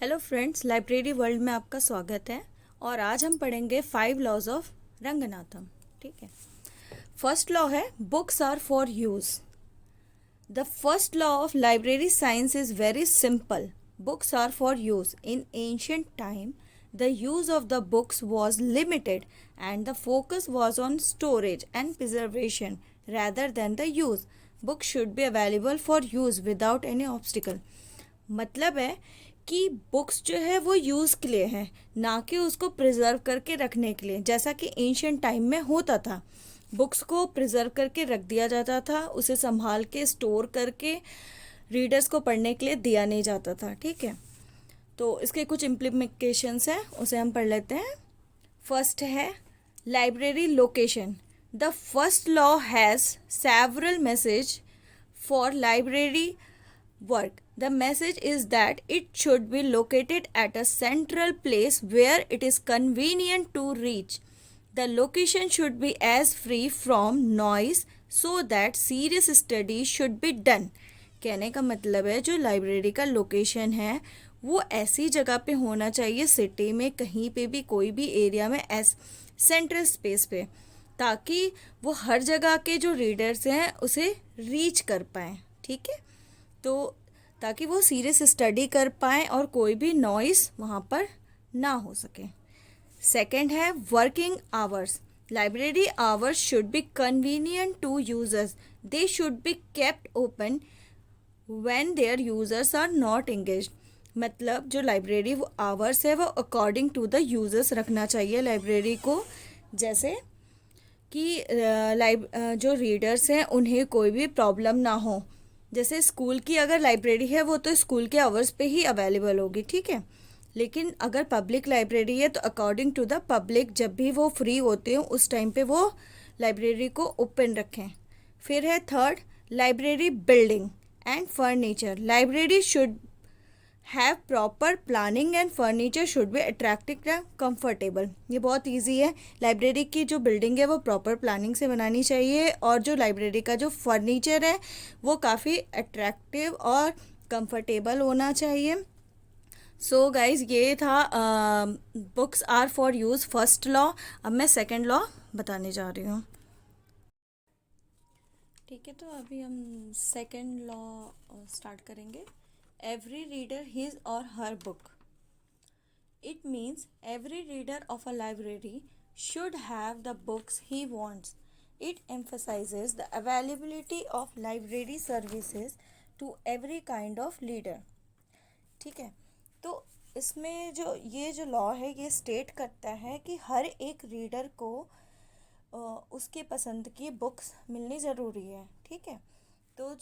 Hello friends, library world में आपका स्वागत है। और आज हम पढ़ेंगे 5 लॉज ऑफ रंगनाथम। ठीक है। फर्स्ट लॉ है books are for use. The first law of library science is very simple. Books are for use. In ancient time the use of the books was limited and the focus was on storage and preservation rather than the use. Books should be available for use without any obstacle. मतलब है कि books जो है वो use के लिए है, ना कि उसको प्रिजर्व करके रखने के लिए, जैसा कि एंशियंट टाइम में होता था। बुक्स को प्रिजर्व करके रख दिया जाता था, उसे संभाल के स्टोर करके रीडर्स को पढ़ने के लिए दिया नहीं जाता था। ठीक है। तो इसके कुछ इम्प्लीमेंटेशंस हैं, उसे हम पढ़ लेते हैं। फर्स्ट है library location. The first law has several message for library work. The message is that it should be located at a central place where it is convenient to reach. The location should be as free from noise so that serious study should be done. कहने का मतलब है जो library का location है वो ऐसी जगह पे होना चाहिए, सिटी में कहीं पे भी, कोई भी एरिया में, एस सेंट्रल स्पेस पे, ताकि वो हर जगह के जो रीडर्स हैं उसे रीच कर पाएँ। ठीक है। तो ताकि वो सीरियस स्टडी कर पाएँ और कोई भी नॉइस वहाँ पर ना हो सके। सेकंड है working hours. Library hours should be convenient to users. They should be kept open when there users are not engaged. मतलब जो लाइब्रेरी आवर्स है वो अकॉर्डिंग टू द यूजर्स रखना चाहिए लाइब्रेरी को, जैसे कि जो रीडर्स हैं उन्हें कोई भी प्रॉब्लम ना हो। जैसे स्कूल की अगर लाइब्रेरी है वो तो स्कूल के आवर्स पे ही अवेलेबल होगी। ठीक है। लेकिन अगर पब्लिक लाइब्रेरी है तो अकॉर्डिंग टू द पब्लिक, जब भी वो फ्री होते हो उस टाइम पे वो लाइब्रेरी को ओपन रखें। फिर है third library building and furniture. Library should have proper planning and furniture should be attractive and comfortable. ये बहुत इजी है। लाइब्रेरी की जो बिल्डिंग है वो प्रॉपर प्लानिंग से बनानी चाहिए और जो लाइब्रेरी का जो फर्नीचर है वो काफ़ी अट्रैक्टिव और कंफर्टेबल होना चाहिए। सो गाइज, ये था books are for use first law. अब मैं सेकंड लॉ बताने जा रही हूँ। ठीक है। तो अभी हम सेकंड लॉ स्टार्ट करेंगे। एवरी रीडर हिज और हर book. It means every reader of a library should have the books he wants. It emphasizes the availability of library services to every kind of reader. ठीक है। तो इसमें जो law है ये state करता है कि हर एक रीडर को उसके पसंद की बुक्स मिलनी ज़रूरी है। ठीक है। तो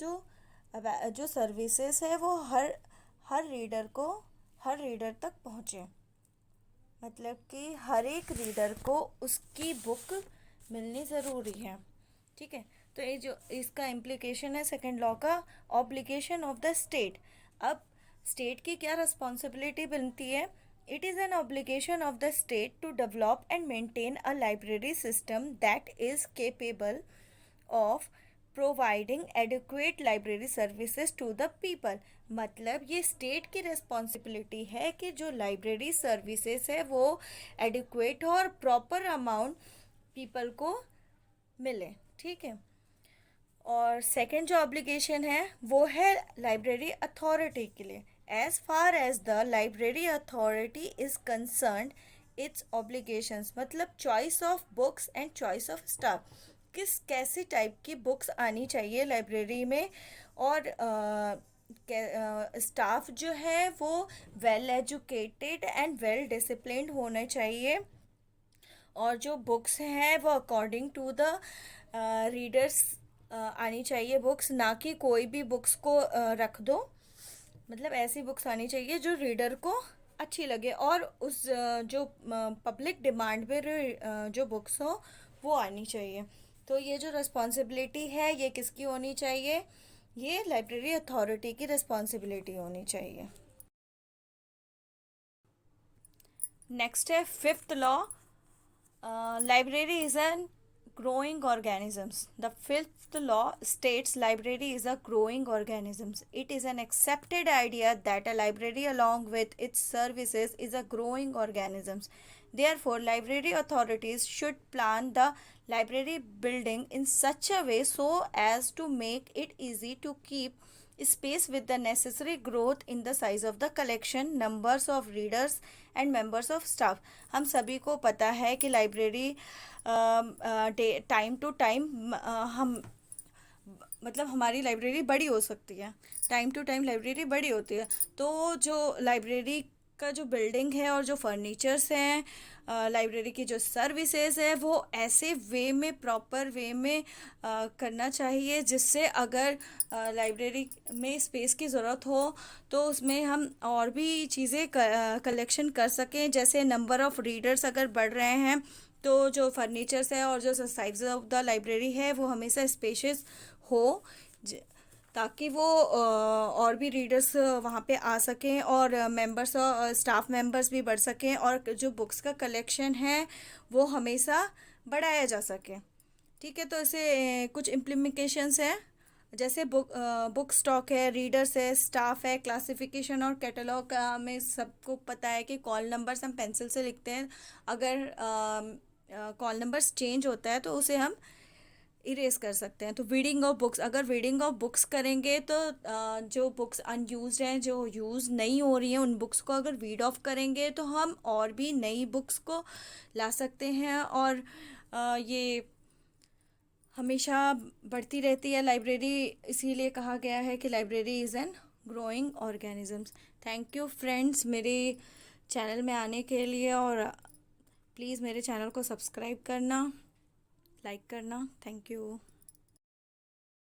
जो सर्विसेज है वो हर रीडर को, हर रीडर तक पहुँचे। मतलब कि हर एक रीडर को उसकी बुक मिलनी ज़रूरी है। ठीक है। तो ये जो इसका इम्प्लीकेशन है सेकंड लॉ का, ऑब्लिगेशन ऑफ द स्टेट। अब स्टेट की क्या रिस्पॉन्सिबिलिटी बनती है? It is an obligation of the state to develop and maintain a library system that is capable of providing adequate library services to the people. मतलब ये state की responsibility है कि जो लाइब्रेरी सर्विसेज है वो एडिक्वेट और प्रॉपर अमाउंट पीपल को मिले। ठीक है। और सेकंड जो ऑब्लिगेशन है वो है लाइब्रेरी अथॉरिटी के लिए। As far as the library authority is concerned, it's obligations, मतलब choice of books and choice of staff. कैसी टाइप की बुक्स आनी चाहिए लाइब्रेरी में, और स्टाफ जो है वो well educated and well disciplined होने चाहिए। और जो बुक्स हैं वो अकॉर्डिंग टू द रीडर्स आनी चाहिए बुक्स, ना कि कोई भी बुक्स को रख दो। मतलब ऐसी बुक्स आनी चाहिए जो रीडर को अच्छी लगे और उस जो पब्लिक डिमांड पे जो बुक्स हो वो आनी चाहिए। तो ये जो रिस्पॉन्सिबिलिटी है ये किसकी होनी चाहिए? ये लाइब्रेरी अथॉरिटी की रिस्पॉन्सिबिलिटी होनी चाहिए। नेक्स्ट है fifth law. Library is an growing organisms. The fifth law states library is a growing organism. It is an accepted idea that a library along with its services is a growing organism. Therefore, library authorities should plan the library building in such a way so as to make it easy to keep space with the necessary growth in the size of the collection, numbers of readers and members of staff. हम सभी को पता है कि library time to time हम मतलब हमारी library बड़ी हो सकती है, टाइम टू टाइम लाइब्रेरी बड़ी होती है। तो जो लाइब्रेरी का जो बिल्डिंग है और जो फर्नीचर्स हैं, लाइब्रेरी की जो सर्विसेज है, वो ऐसे वे में, प्रॉपर वे में करना चाहिए जिससे अगर लाइब्रेरी में स्पेस की ज़रूरत हो तो उसमें हम और भी चीज़ें कलेक्शन कर सकें। जैसे नंबर ऑफ़ रीडर्स अगर बढ़ रहे हैं तो जो फर्नीचर्स है और जो साइज ऑफ द लाइब्रेरी है वो हमेशा स्पेशियस हो, ताकि वो और भी रीडर्स वहाँ पे आ सकें और मेंबर्स और स्टाफ मेंबर्स भी बढ़ सकें और जो बुक्स का कलेक्शन है वो हमेशा बढ़ाया जा सके। ठीक है, तो ऐसे कुछ इम्प्लीमेंटेशंस हैं, जैसे बुक स्टॉक है, रीडर्स है, स्टाफ है, क्लासिफिकेशन और कैटलॉग। में सबको पता है कि कॉल नंबर्स हम पेंसिल से लिखते हैं, अगर कॉल नंबर्स चेंज होता है तो उसे हम इरेज कर सकते हैं। तो रीडिंग ऑफ बुक्स, अगर रीडिंग ऑफ बुक्स करेंगे तो जो बुक्स अनयूज्ड हैं, जो यूज़ नहीं हो रही हैं, उन बुक्स को अगर रीड ऑफ करेंगे तो हम और भी नई बुक्स को ला सकते हैं और ये हमेशा बढ़ती रहती है लाइब्रेरी। इसीलिए कहा गया है कि library is an growing organisms. Thank you friends मेरे चैनल में आने के लिए, और प्लीज़ मेरे चैनल को सब्सक्राइब करना, लाइक करना। Thank you.